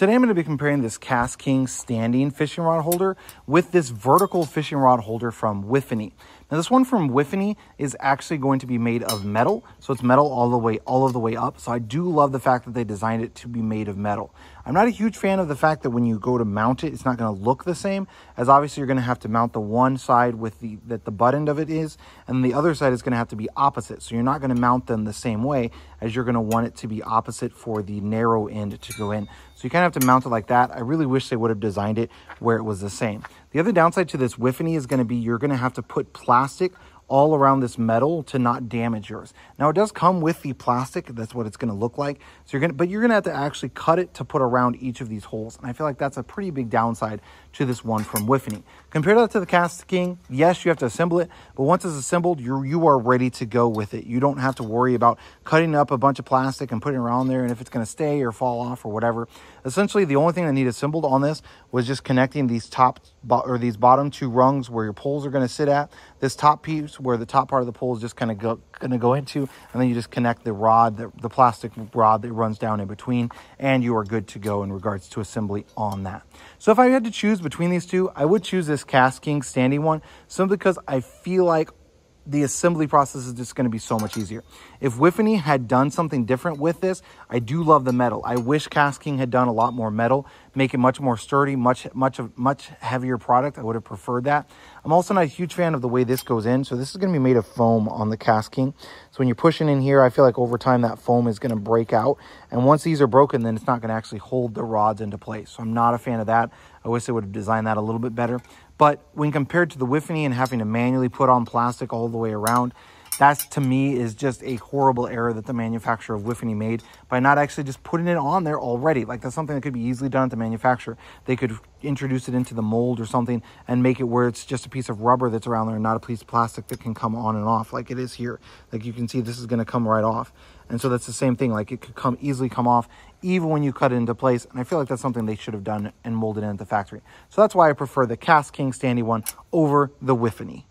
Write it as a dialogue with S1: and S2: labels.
S1: Today I'm going to be comparing this KastKing standing fishing rod holder with this vertical fishing rod holder from Wiphany. Now this one from Wiphany is actually going to be made of metal, so it's metal all of the way up. So I do love the fact that they designed it to be made of metal. I'm not a huge fan of the fact that when you go to mount it, it's not going to look the same, as obviously you're going to have to mount the one side with the butt end of it is, and the other side is going to have to be opposite. So you're not going to mount them the same way, as you're going to want it to be opposite for the narrow end to go in. So you kind of have to mount it like that. I really wish they would have designed it where it was the same. The other downside to this Wiphany is going to be you're going to have to put plastic all around this metal to not damage yours. Now it does come with the plastic, that's what it's going to look like. So you're going to have to actually cut it to put around each of these holes. And I feel like that's a pretty big downside to this one from Wiphany. Compared that to the KastKing, yes, you have to assemble it, but once it's assembled, you are ready to go with it. You don't have to worry about cutting up a bunch of plastic and putting it around there and if it's going to stay or fall off or whatever. Essentially, the only thing that needed assembled on this was just connecting these these bottom two rungs where your poles are going to sit at. This top piece where the top part of the pole is just kind of going to go into, and then you just connect the rod, the plastic rod that runs down in between, and you are good to go in regards to assembly on that. So if I had to choose between these two, I would choose this KastKing standing one, simply because I feel like the assembly process is just going to be so much easier. If Wiphany had done something different with this, I do love the metal. I wish KastKing had done a lot more metal, make it much more sturdy, much heavier product. I would have preferred that. I'm also not a huge fan of the way this goes in. So this is going to be made of foam on the KastKing. So when you're pushing in here, I feel like over time that foam is going to break out. And once these are broken, then it's not going to actually hold the rods into place. So I'm not a fan of that. I wish they would have designed that a little bit better. But when compared to the Wiphany and having to manually put on plastic all the way around, that to me is just a horrible error that the manufacturer of Wiphany made by not actually just putting it on there already. Like that's something that could be easily done at the manufacturer. They could introduce it into the mold or something and make it where it's just a piece of rubber that's around there and not a piece of plastic that can come on and off like it is here. Like you can see, this is going to come right off. And so that's the same thing. Like it could easily come off even when you cut it into place. And I feel like that's something they should have done and molded in at the factory. So that's why I prefer the KastKing standing one over the Wiphany.